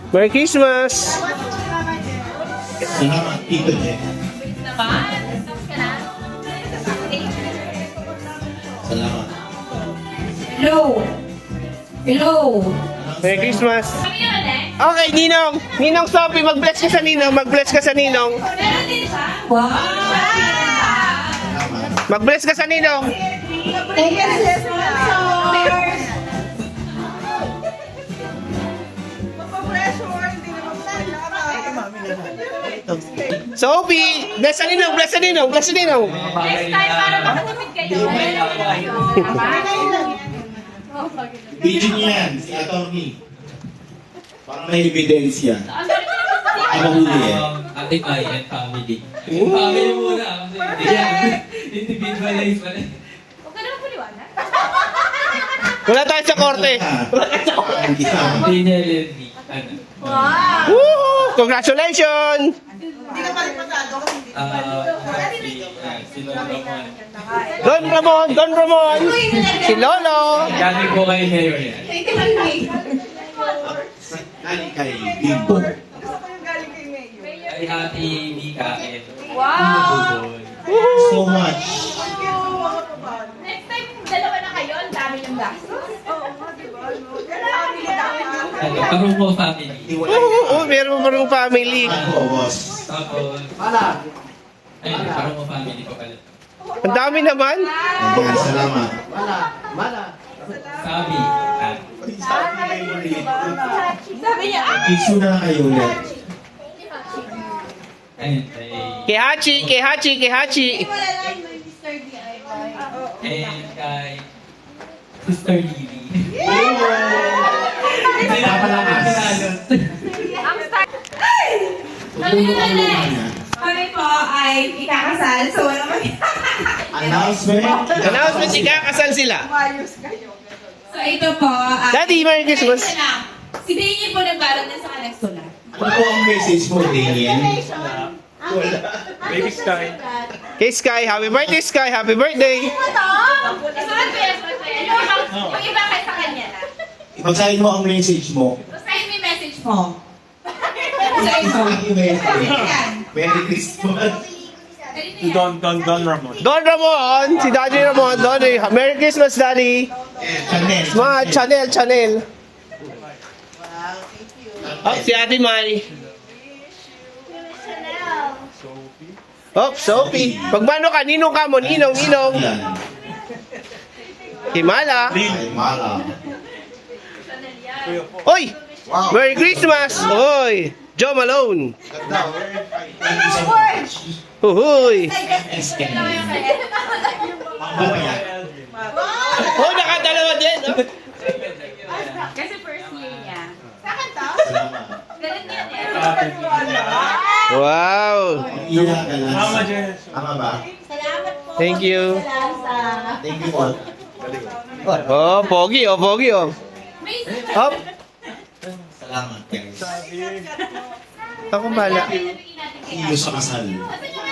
Merry Christmas! Salamat, Tito Jeff. Salamat. Hello. Hello. Merry Christmas! Okay, Ninong! Ninong Sophie, mag-bless ka sa Ninong! Mag-bless ka sa Ninong! Wow. Mag-bless ka sa Ninong! Thank you, sponsors. Sophie! Bless sa Ninong! Bless sa Ninong! Bless sa Ninong! Next time, para makatipid kayo. Video niyo yan, si attorney. Para may ebidensya. Ang huli eh. Ating I and family. Family muna. Individualize pa rin. Huwag ka naman puliwanag. Wala tayo sa korte! Ang isama. Daniel and me. Ano? Wow! Woo! Congratulations! Si Lolo Ramon. Don Ramon! Don Ramon! Si Lolo! Galing ko kay Mayor yan. Galing kay Bimbo. Ay Ate Mika and Wow! So much. Next time, dalawa na kayo, ang dami yung gastos. Parumo family. Oo, meron pa rin family. Ako, boss. Tapos, ayun, Parumo family ko pala. Ang dami naman. Ayan, salamat. Sabi, Sabi niya, Issue na lang kayo ulit. ayun, Kay Hachi! Kay Hachi! Kay Hachi! and kay Sister Lily. Papalakas. ang start. Kami po ay ikakasal. So, wala Announcement. Announcement, ikakasal sila. So, ito po. Daddy, Merry Christmas! Isa lang. Si Daniel po nagbalot na sa kanyang sulat. Ano po ang message mo, Daniel? Kay Sky, happy birthday Sky! Happy birthday! Isulat ko yan, isulat ko yan. Yung iba kayo sa kanya na. Ipagsahin mo ang message mo. Basahin mo yung message mo. Basahin mo. Ang message. Yan. Merry Christmas. Don Ramon! Si Daddy Ramon! Don, Merry Christmas, Daddy! Chanel. Smart! Chanel! Chanel! Oh, si Ate Mari. Oh, Sophie. Pagmano ka, ninong ka mo, ninong, ninong. Yan. Himala. Ay, mala. Oy! Merry Christmas! Oy! Joe Malone. Ganda. Thank you so much. Uhuy! SK. Ang babayan. Oh, nakadalawa din. Oh. Kasi first year niya. Salamat. Ganun yan eh. Wow! Iyak ka lang. Ama ba? Thank you. Thank you all. Oh, pogi, oh, pogi, oh. Hop! Salamat, guys. Ako bala. See you sa kasal. Kasi yung